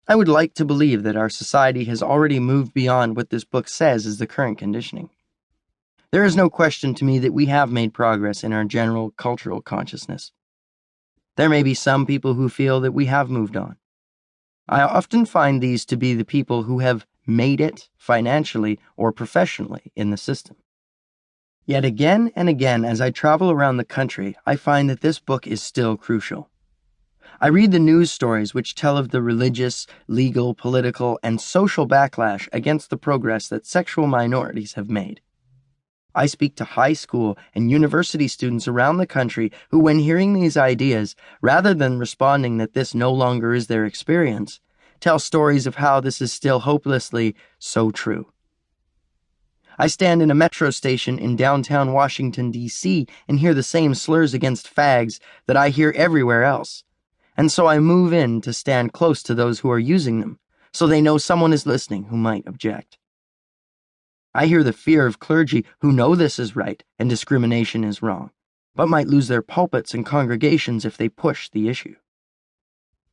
I would like to believe that our society has already moved beyond what this book says is the current conditioning. There is no question to me that we have made progress in our general cultural consciousness. There may be some people who feel that we have moved on. I often find these to be the people who have made it financially or professionally in the system. Yet again and again, as I travel around the country, I find that this book is still crucial. I read the news stories which tell of the religious, legal, political, and social backlash against the progress that sexual minorities have made. I speak to high school and university students around the country who, when hearing these ideas, rather than responding that this no longer is their experience, tell stories of how this is still hopelessly so true. I stand in a metro station in downtown Washington, D.C. and hear the same slurs against fags that I hear everywhere else. And so I move in to stand close to those who are using them, so they know someone is listening who might object. I hear the fear of clergy who know this is right and discrimination is wrong, but might lose their pulpits and congregations if they push the issue.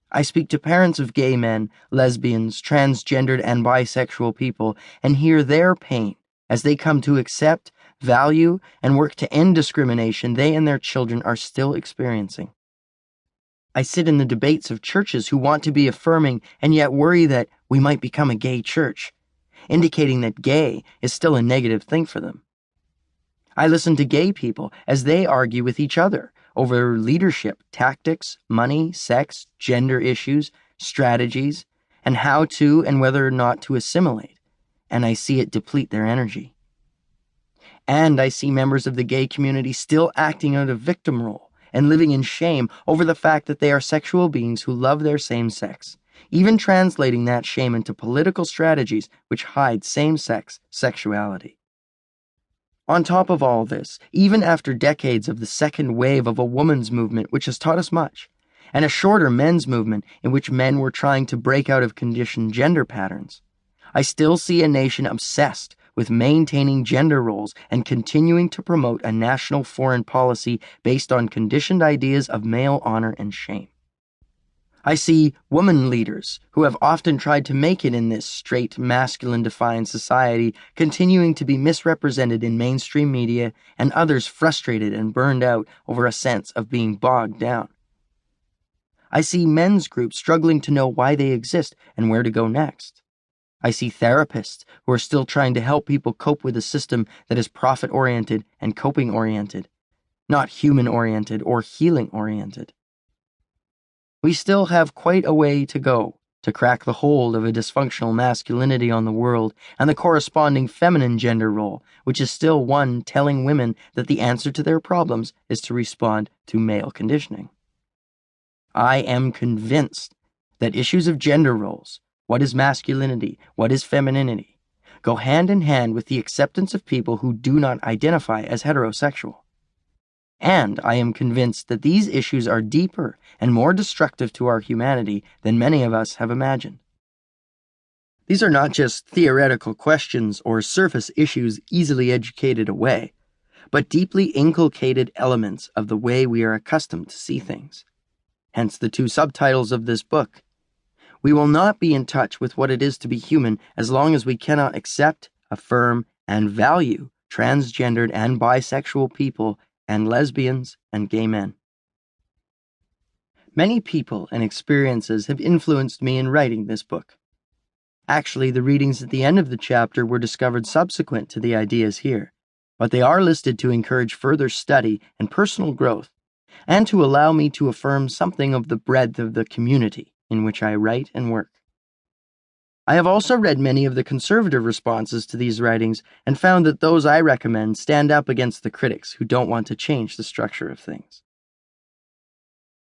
I speak to parents of gay men, lesbians, transgendered and bisexual people and hear their pain as they come to accept, value, and work to end discrimination they and their children are still experiencing. I sit in the debates of churches who want to be affirming and yet worry that we might become a gay church, indicating that gay is still a negative thing for them. I listen to gay people as they argue with each other over leadership, tactics, money, sex, gender issues, strategies, and how to and whether or not to assimilate, and I see it deplete their energy. And I see members of the gay community still acting out a victim role and living in shame over the fact that they are sexual beings who love their same sex, even translating that shame into political strategies which hide same-sex sexuality. On top of all this, even after decades of the second wave of a woman's movement which has taught us much, and a shorter men's movement in which men were trying to break out of conditioned gender patterns, I still see a nation obsessed with maintaining gender roles and continuing to promote a national foreign policy based on conditioned ideas of male honor and shame. I see woman leaders who have often tried to make it in this straight, masculine-defined society continuing to be misrepresented in mainstream media and others frustrated and burned out over a sense of being bogged down. I see men's groups struggling to know why they exist and where to go next. I see therapists who are still trying to help people cope with a system that is profit-oriented and coping-oriented, not human-oriented or healing-oriented. We still have quite a way to go to crack the hold of a dysfunctional masculinity on the world and the corresponding feminine gender role, which is still one telling women that the answer to their problems is to respond to male conditioning. I am convinced that issues of gender roles, what is masculinity, what is femininity, go hand in hand with the acceptance of people who do not identify as heterosexual. And I am convinced that these issues are deeper and more destructive to our humanity than many of us have imagined. These are not just theoretical questions or surface issues easily educated away, but deeply inculcated elements of the way we are accustomed to see things. Hence the two subtitles of this book. We will not be in touch with what it is to be human as long as we cannot accept, affirm, and value transgendered and bisexual people and lesbians and gay men. Many people and experiences have influenced me in writing this book. Actually, the readings at the end of the chapter were discovered subsequent to the ideas here, but they are listed to encourage further study and personal growth, and to allow me to affirm something of the breadth of the community in which I write and work. I have also read many of the conservative responses to these writings and found that those I recommend stand up against the critics who don't want to change the structure of things.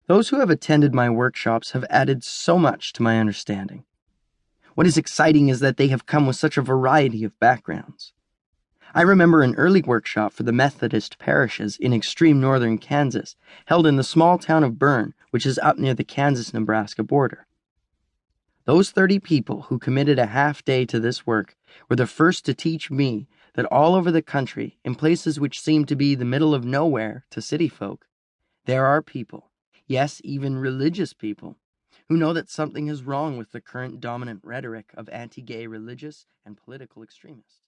Those who have attended my workshops have added so much to my understanding. What is exciting is that they have come with such a variety of backgrounds. I remember an early workshop for the Methodist parishes in extreme northern Kansas, held in the small town of Bern, which is up near the Kansas-Nebraska border. Those 30 people who committed a half day to this work were the first to teach me that all over the country, in places which seem to be the middle of nowhere to city folk, there are people, yes, even religious people, who know that something is wrong with the current dominant rhetoric of anti-gay religious and political extremists.